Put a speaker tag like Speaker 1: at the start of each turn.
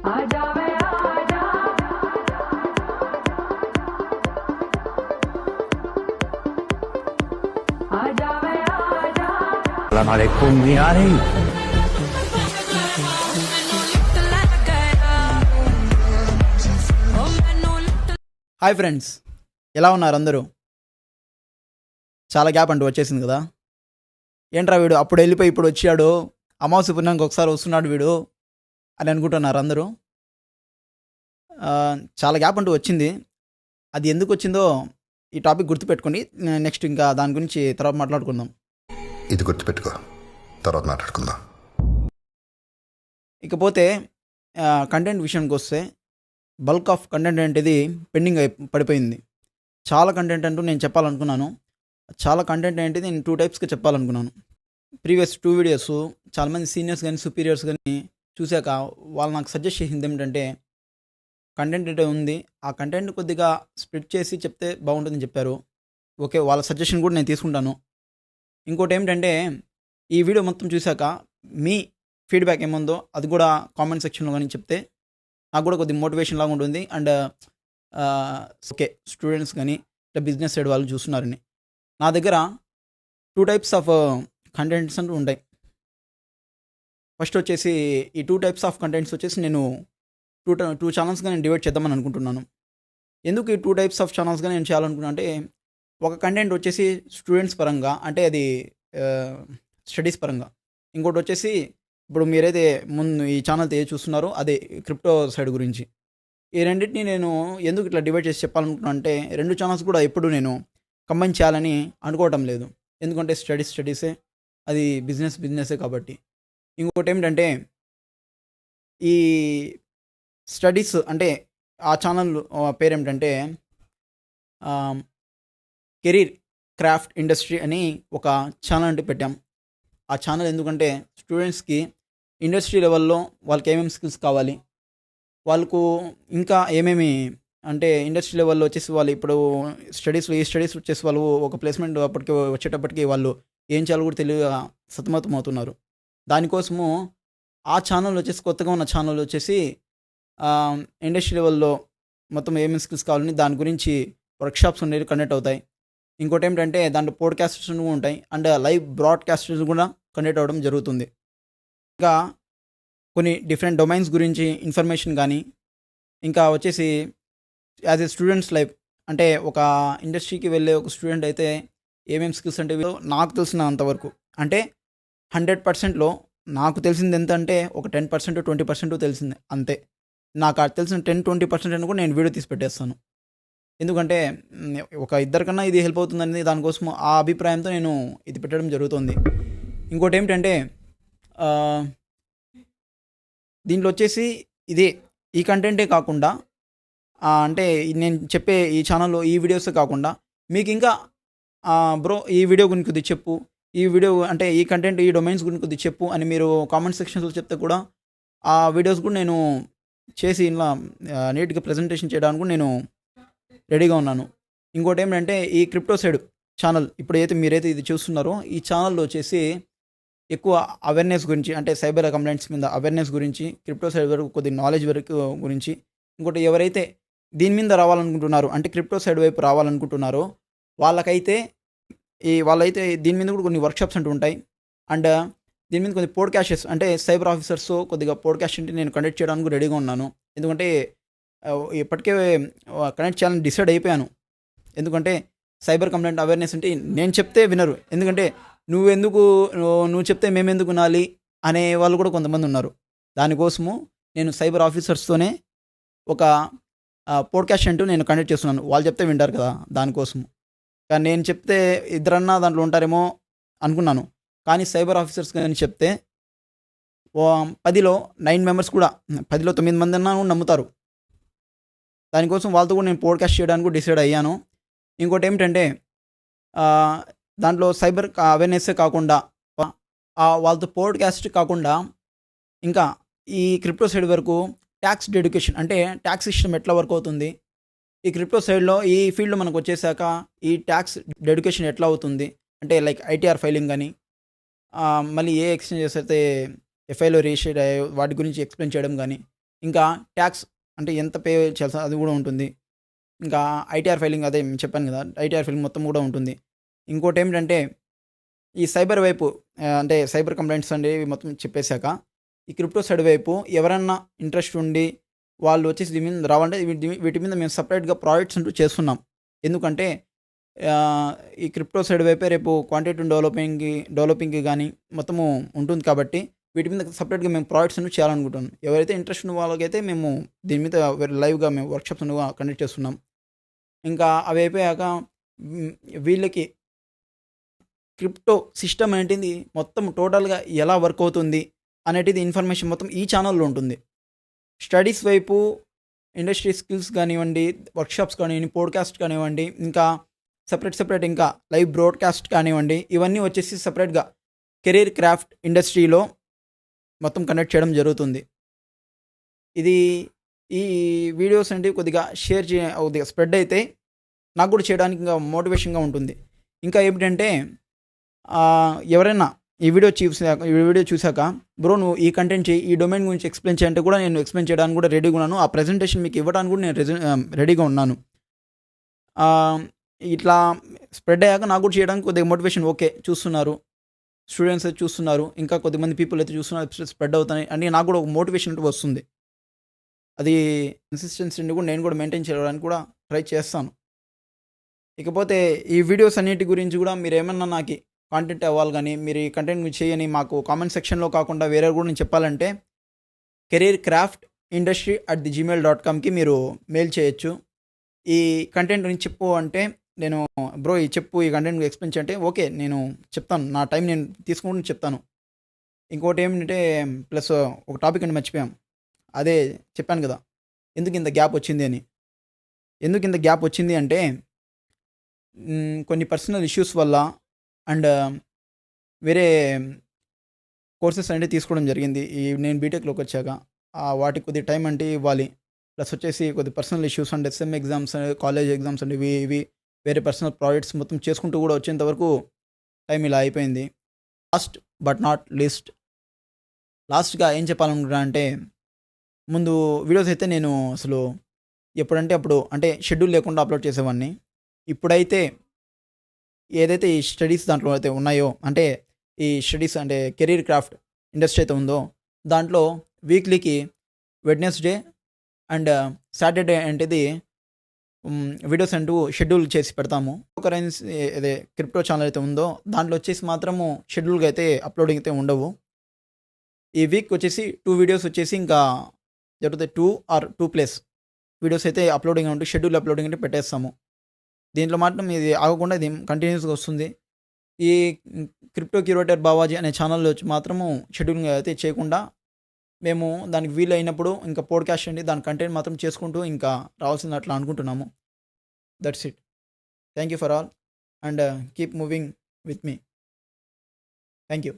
Speaker 1: Assalamualaikum ya ni.
Speaker 2: Hi friends, ఎలా ఉన్నారు అందరూ? చాలా గ్యాప్ అంటూ వచ్చేసింది కదా. ఏంట్రా వీడు అప్పుడు వెళ్ళిపోయి ఇప్పుడు వచ్చాడు, అమావాస్య పుణ్యానికి ఒకసారి వస్తున్నాడు వీడు అని అనుకుంటున్నారు అందరూ. చాలా గ్యాప్ అంటూ వచ్చింది. అది ఎందుకు వచ్చిందో ఈ టాపిక్ గుర్తుపెట్టుకోండి. నెక్స్ట్ ఇంకా దాని గురించి తర్వాత మాట్లాడుకుందాం.
Speaker 3: ఇది గుర్తుపెట్టుకో, తర్వాత మాట్లాడుకుందాం.
Speaker 2: ఇకపోతే కంటెంట్ విషయానికి వస్తే, బల్క్ ఆఫ్ కంటెంట్ అనేది పెండింగ్ పడిపోయింది. చాలా కంటెంట్ అంటూ నేను చెప్పాలనుకున్నాను. చాలా కంటెంట్ ఏంటిది నేను 2 టైప్స్గా చెప్పాలనుకున్నాను. ప్రీవియస్ 2 వీడియోస్ చాలామంది సీనియర్స్ కానీ సుపీరియర్స్ కానీ చూశాక వాళ్ళు నాకు సజెస్ట్ చేసింది ఏమిటంటే, కంటెంట్ అంటే ఉంది, ఆ కంటెంట్ కొద్దిగా స్ప్లిట్ చేసి చెప్తే బాగుంటుందని చెప్పారు. ఓకే, వాళ్ళ సజెషన్ కూడా నేను తీసుకుంటాను. ఇంకోటి ఏమిటంటే, ఈ వీడియో మొత్తం చూశాక మీ ఫీడ్బ్యాక్ ఏముందో అది కూడా కామెంట్ సెక్షన్లో కానీ చెప్తే నాకు కూడా కొద్దిగా మోటివేషన్ లాగా ఉంటుంది. అండ్ ఓకే, స్టూడెంట్స్ కానీ ఇట్లా బిజినెస్ సైడ్ వాళ్ళు చూస్తున్నారని. నా దగ్గర 2 టైప్స్ ఆఫ్ కంటెంట్స్ అంటూ ఉంటాయి. ఫస్ట్ వచ్చేసి ఈ 2 టైప్స్ ఆఫ్ కంటెంట్స్ వచ్చేసి నేను టూ ఛానల్స్గా నేను డివైడ్ చేద్దామని అనుకుంటున్నాను. ఎందుకు ఈ 2 టైప్స్ ఆఫ్ ఛానల్స్గా నేను చేయాలనుకున్నా అంటే, ఒక కంటెంట్ వచ్చేసి స్టూడెంట్స్ పరంగా, అంటే అది స్టడీస్ పరంగా. ఇంకోటి వచ్చేసి ఇప్పుడు మీరైతే ముందు ఈ ఛానల్ చూస్తున్నారో అదే క్రిప్టో సైడ్ గురించి. ఈ రెండింటిని నేను ఎందుకు ఇట్లా డివైడ్ చేసి చెప్పాలనుకున్నా అంటే, 2 ఛానల్స్ కూడా ఎప్పుడు నేను కంబైన్ చేయాలని అనుకోవటం లేదు. ఎందుకంటే స్టడీసే, అది బిజినెసే కాబట్టి. ఇంకోటి ఏమిటంటే, ఈ స్టడీస్ అంటే ఆ ఛానల్ పేరు ఏమిటంటే కెరీర్ క్రాఫ్ట్ ఇండస్ట్రీ అని ఒక ఛానల్ అంటే పెట్టాం. ఆ ఛానల్ ఎందుకంటే స్టూడెంట్స్కి ఇండస్ట్రీ లెవెల్లో వాళ్ళకి ఏమేమి స్కిల్స్ కావాలి, వాళ్ళకు ఇంకా ఏమేమి అంటే ఇండస్ట్రీ లెవెల్లో వచ్చేసి వాళ్ళు ఇప్పుడు ఈ స్టడీస్ వచ్చేసి వాళ్ళు ఒక ప్లేస్మెంట్ వచ్చేటప్పటికి వాళ్ళు ఏం చేయాలో కూడా తెలియక సతమతం అవుతున్నారు. దానికోసము ఆ ఛానల్ వచ్చేసి, కొత్తగా ఉన్న ఛానల్ వచ్చేసి ఇండస్ట్రీ లెవెల్లో మొత్తం ఏమేమి స్కిల్స్ కావాలని దాని గురించి వర్క్షాప్స్ అనేవి కండక్ట్ అవుతాయి. ఇంకోటి ఏమిటంటే దాంట్లో పోడ్కాస్టర్స్ ఉంటాయి, అండ్ లైవ్ బ్రాడ్కాస్టర్స్ కూడా కండక్ట్ అవ్వడం జరుగుతుంది. ఇంకా కొన్ని డిఫరెంట్ డొమైన్స్ గురించి ఇన్ఫర్మేషన్ కానీ, ఇంకా వచ్చేసి యాజ్ ఏ స్టూడెంట్స్ లైఫ్ అంటే ఒక ఇండస్ట్రీకి వెళ్ళే ఒక స్టూడెంట్ అయితే ఏమేమి స్కిల్స్ అంటే నాకు తెలిసిన అంతవరకు, అంటే 100%లో నాకు తెలిసింది ఎంత అంటే ఒక 10% 20% తెలిసింది అంతే. నాకు తెలిసిన 10-20% అని కూడా నేను వీడియో తీసి పెట్టేస్తాను. ఎందుకంటే ఒక ఇద్దరికన్నా ఇది హెల్ప్ అవుతుందని దానికోసం ఆ అభిప్రాయంతో నేను ఇది పెట్టడం జరుగుతుంది. ఇంకోటి ఏమిటంటే, దీంట్లో వచ్చేసి ఇదే ఈ కంటెంటే కాకుండా, అంటే నేను చెప్పే ఈ ఛానల్లో ఈ వీడియోసే కాకుండా మీకు ఇంకా బ్రో ఈ వీడియో గురించి కొద్దిగా చెప్పు, ఈ వీడియో అంటే ఈ కంటెంట్ ఈ డొమైన్స్ గురించి కొద్దిగా చెప్పు అని మీరు కామెంట్ సెక్షన్స్లో చెప్తే కూడా ఆ వీడియోస్ కూడా నేను చేసి ఇలా నీట్గా ప్రజెంటేషన్ చేయడానికి కూడా నేను రెడీగా ఉన్నాను. ఇంకోటి ఏమిటంటే, ఈ క్రిప్టో సైడ్ ఛానల్ ఇప్పుడు మీరైతే ఇది చూస్తున్నారో ఈ ఛానల్లో వచ్చేసి ఎక్కువ అవేర్నెస్ గురించి, అంటే సైబర్ కంప్లైంట్స్ మీద అవేర్నెస్ గురించి, క్రిప్టో సైడ్ వరకు కొద్దిగా నాలెడ్జ్ వరకు గురించి. ఇంకోటి ఎవరైతే దీని మీద రావాలనుకుంటున్నారో, అంటే క్రిప్టో సైడ్ వైపు రావాలనుకుంటున్నారో వాళ్ళైతే దీని మీద కూడా కొన్ని వర్క్షాప్స్ అంటూ ఉంటాయి. అండ్ దీని మీద కొన్ని పోడ్కాస్టర్స్, అంటే సైబర్ ఆఫీసర్స్ కొద్దిగా పోడ్కాస్ట్ అంటే నేను కండక్ట్ చేయడానికి రెడీగా ఉన్నాను. ఎందుకంటే ఇప్పటికే కనెక్ట్ చేయాలని డిసైడ్ అయిపోయాను. ఎందుకంటే సైబర్ కంప్లైంట్ అవేర్నెస్ అంటే నేను చెప్తే వినరు. ఎందుకంటే నువ్వు చెప్తే మేమెందుకు వినాలి అనే వాళ్ళు కూడా కొంతమంది ఉన్నారు. దానికోసము నేను సైబర్ ఆఫీసర్స్తోనే ఒక పోడ్కాస్ట్ అంటూ నేను కండక్ట్ చేస్తున్నాను. వాళ్ళు చెప్తే వింటారు కదా, దానికోసము. కానీ నేను చెప్తే ఇద్దరన్నా దాంట్లో ఉంటారేమో అనుకున్నాను. కానీ సైబర్ ఆఫీసర్స్ కానీ చెప్తే 10లో 9 మెంబర్స్ కూడా, 10లో 9 మంది అన్నా నమ్ముతారు. దానికోసం వాళ్ళతో కూడా నేను పోడ్కాస్ట్ చేయడానికి కూడా డిసైడ్ అయ్యాను. ఇంకోటి ఏమిటంటే, దాంట్లో సైబర్ అవేర్నెస్సే కాకుండా వాళ్ళతో పోడ్కాస్ట్ కాకుండా ఇంకా ఈ క్రిప్టో సైడ్ వరకు ట్యాక్స్ డెడ్యుకేషన్, అంటే ట్యాక్స్ సిస్టమ్ ఎట్లా వర్క్ అవుతుంది, ఈ క్రిప్టో సైడ్లో ఈ ఫీల్డ్లో మనకు వచ్చేసాక ఈ ట్యాక్స్ డెడ్యుకేషన్ ఎట్లా అవుతుంది, అంటే లైక్ ఐటీఆర్ ఫైలింగ్ కానీ, మళ్ళీ ఏ ఎక్స్చేంజెస్ అయితే ఎఫ్ఐలో రిజిస్టర్ అయ్యాయో వాటి గురించి ఎక్స్ప్లెయిన్ చేయడం కానీ, ఇంకా ట్యాక్స్ అంటే ఎంత పే చేయాల్సి అది కూడా ఉంటుంది. ఇంకా ఐటీఆర్ ఫైలింగ్ అదే చెప్పాను కదా! ఐటీఆర్ ఫైలింగ్ మొత్తం కూడా ఉంటుంది. ఇంకోటేమిటంటే ఈ సైబర్ వైపు అంటే సైబర్ కంప్లైంట్స్ అనేవి మొత్తం చెప్పేసాక, ఈ క్రిప్టో సైడ్ వైపు ఎవరన్నా ఇంట్రెస్ట్ ఉండి వాళ్ళు వచ్చేసి దీని మీద రావాలంటే వీటి మీద మేము సెపరేట్‌గా ప్రాజెక్ట్స్ అంటూ చేస్తున్నాం. ఎందుకంటే ఈ క్రిప్టో సైడ్ వైపే రేపు క్వాంటిటీ డెవలపింగ్‌కి గానీ మొత్తము ఉంటుంది కాబట్టి వీటి మీద సెపరేట్‌గా మేము ప్రాజెక్ట్స్ అనేవి చేయాలనుకుంటున్నాం. ఎవరైతే ఇంట్రెస్ట్ ఉన్న వాళ్ళకైతే మేము దీని మీద లైవ్‌గా మేము వర్క్‌షాప్స్ అనేవి కండక్ట్ చేస్తున్నాం. ఇంకా అవి అయిపోయాక వీళ్ళకి క్రిప్టో సిస్టమ్ అనేటిది మొత్తం టోటల్‌గా ఎలా వర్క్ అవుతుంది అనేటిది ఇన్ఫర్మేషన్ మొత్తం ఈ ఛానల్‌లో ఉంటుంది. స్టడీస్ వైపు ఇండస్ట్రీ స్కిల్స్ కానివ్వండి, వర్క్షాప్స్ కానివ్వండి, పోడ్‌కాస్ట్ కానివ్వండి, ఇంకా సెపరేట్ ఇంకా లైవ్ బ్రాడ్‌కాస్ట్ కానివ్వండి, ఇవన్నీ వచ్చేసి సెపరేట్‌గా కెరీర్ క్రాఫ్ట్ ఇండస్ట్రీలో మొత్తం కండక్ట్ చేయడం జరుగుతుంది. ఇది ఈ వీడియోస్ అనేటివి కొద్దిగా కొద్దిగా స్ప్రెడ్ అయితే నాకు కూడా చేయడానికి ఇంకా మోటివేషన్‌గా ఉంటుంది. ఇంకా ఏమిటంటే ఎవరైనా ఈ వీడియో చూసాక బ్రో నువ్వు ఈ కంటెంట్ చెయ్యి, ఈ డొమైన్ గురించి ఎక్స్‌ప్లెయిన్ చేయంటే కూడా నేను ఎక్స్‌ప్లెయిన్ చేయడానికి కూడా రెడీగా ఉన్నాను. ఆ ప్రెజెంటేషన్ మీకు ఇవ్వడానికి కూడా నేను రెడీగా ఉన్నాను. ఇట్లా స్ప్రెడ్ అయ్యాక నాకు కూడా చేయడానికి కొద్దిగా మోటివేషన్ ఓకే చూస్తున్నారు. స్టూడెంట్స్ అయితే చూస్తున్నారు. ఇంకా కొద్దిమంది పీపుల్ అయితే చూస్తున్నారు స్ప్రెడ్ అవుతున్నాయి అని నాకు కూడా ఒక మోటివేషన్ అంటూ వస్తుంది. అది కన్సిస్టెన్సీని కూడా నేను కూడా మెయింటైన్ చేయడానికి కూడా ట్రై చేస్తాను. ఇకపోతే ఈ వీడియోస్ అన్నిటి గురించి కూడా మీరేమన్నా నాకు కాంటెంట్ అవ్వాలి కానీ మీరు ఈ కంటెంట్ మీరు చేయని మాకు కామెంట్ సెక్షన్లో కాకుండా వేరే కూడా నేను చెప్పాలంటే careercraftindustry@gmail.comకి మీరు మెయిల్ చేయొచ్చు. ఈ కంటెంట్ గురించి చెప్పు అంటే నేను బ్రో ఈ చెప్పు ఈ కంటెంట్ ఎక్స్‌ప్లెయిన్ చేయంటే ఓకే నేను చెప్తాను. నా టైం నేను తీసుకొని చెప్తాను. ఇంకోటి ఏమిటంటే ప్లస్ ఒక టాపిక్ అంటే మర్చిపోయాం. అదే చెప్పాను కదా! ఎందుకు ఇంత గ్యాప్ వచ్చింది అని. ఎందుకు ఇంత గ్యాప్ వచ్చింది అంటే కొన్ని పర్సనల్ ఇష్యూస్ వల్ల అండ్ వేరే కోర్సెస్ అనేవి తీసుకోవడం జరిగింది. నేను బీటెక్‌లోకి వచ్చాక. వాటికి కొద్దిగా టైం అంటే ఇవ్వాలి. ప్లస్ వచ్చేసి కొద్దిగా personal issues and sem exams, college exams and ఇవి వేరే పర్సనల్ ప్రాజెక్ట్స్ మొత్తం చేసుకుంటూ కూడా వచ్చేంత వరకు టైం ఇలా అయిపోయింది. లాస్ట్ బట్ నాట్ లీస్ట్ లాస్ట్‌గా ఏం చెప్పాలనుకుంటున్నా అంటే ముందు వీడియోస్ అయితే నేను అసలు ఎప్పుడంటే అప్పుడు అంటే షెడ్యూల్ లేకుండా అప్లోడ్ చేసేవాడిని. ఇప్పుడైతే ఏదైతే ఈ స్టడీస్ దాంట్లో అయితే ఉన్నాయో అంటే ఈ స్టడీస్ అంటే కెరీర్ క్రాఫ్ట్ ఇండస్ట్రీ అయితే ఉందో దాంట్లో వీక్లీకి వెడ్నెస్డే అండ్ సాటర్డే అంటేది వీడియోస్ అంటూ షెడ్యూల్ చేసి పెడతాము. కరెన్సీ అదే క్రిప్టో ఛానల్ అయితే ఉందో దాంట్లో వచ్చేసి మాత్రము షెడ్యూల్గా అయితే అప్లోడింగ్ అయితే ఉండవు. ఈ వీక్ వచ్చేసి 2 వీడియోస్ వచ్చేసి ఇంకా జరుగుతాయి. 2 ఆర్ 2+ వీడియోస్ అయితే అప్లోడింగ్ ఉంటూ షెడ్యూల్ అప్లోడింగ్ అంటే పెట్టేస్తాము. దీంట్లో మాత్రం ఇది ఆగకుండా ఇది కంటిన్యూస్‌గా వస్తుంది. ఈ క్రిప్టో క్యూరేటర్ బావాజీ అనే ఛానల్‌లో వచ్చి మాత్రము షెడ్యూలింగ్ అయితే చేయకుండా మేము దానికి వీలైనప్పుడు ఇంకా పోడ్‌కాస్ట్ అండి దాని కంటెంట్ మాత్రం చేసుకుంటూ ఇంకా రావాల్సింది అట్లా అనుకుంటున్నాము. That's it. Thank you for all and keep moving with me. Thank you.